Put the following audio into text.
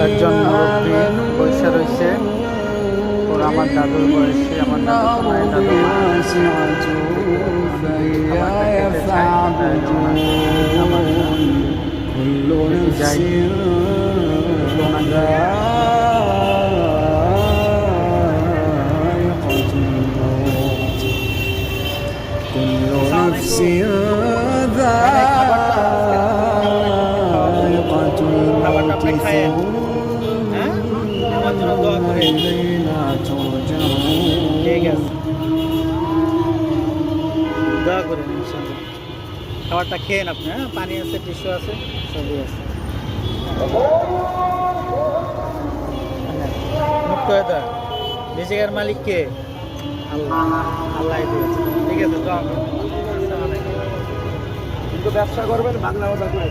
একজন মুরব্বী বসে রয়েছে, ওর আমার দাদুর বয়সী, আমার দাদু মায়ের দাদু যাই খাবারটা আপনি খায়েন, হ্যাঁ, আমার জন্য দোয়া করে। ঠিক আছে, দোয়া করেন ইনশাআল্লাহ। খাবারটা খেয়েন আপনি, হ্যাঁ, পানি আছে, টিস্যু আছে, সবই আছে। মুক্ত হয়ে দেয় রিজিকের মালিক কে? আল্লাহ, আল্লাহ দিয়েছে। ঠিক আছে, দোয়া করুন। কিন্তু ব্যবসা করবেন বাংলা ভাষা করে।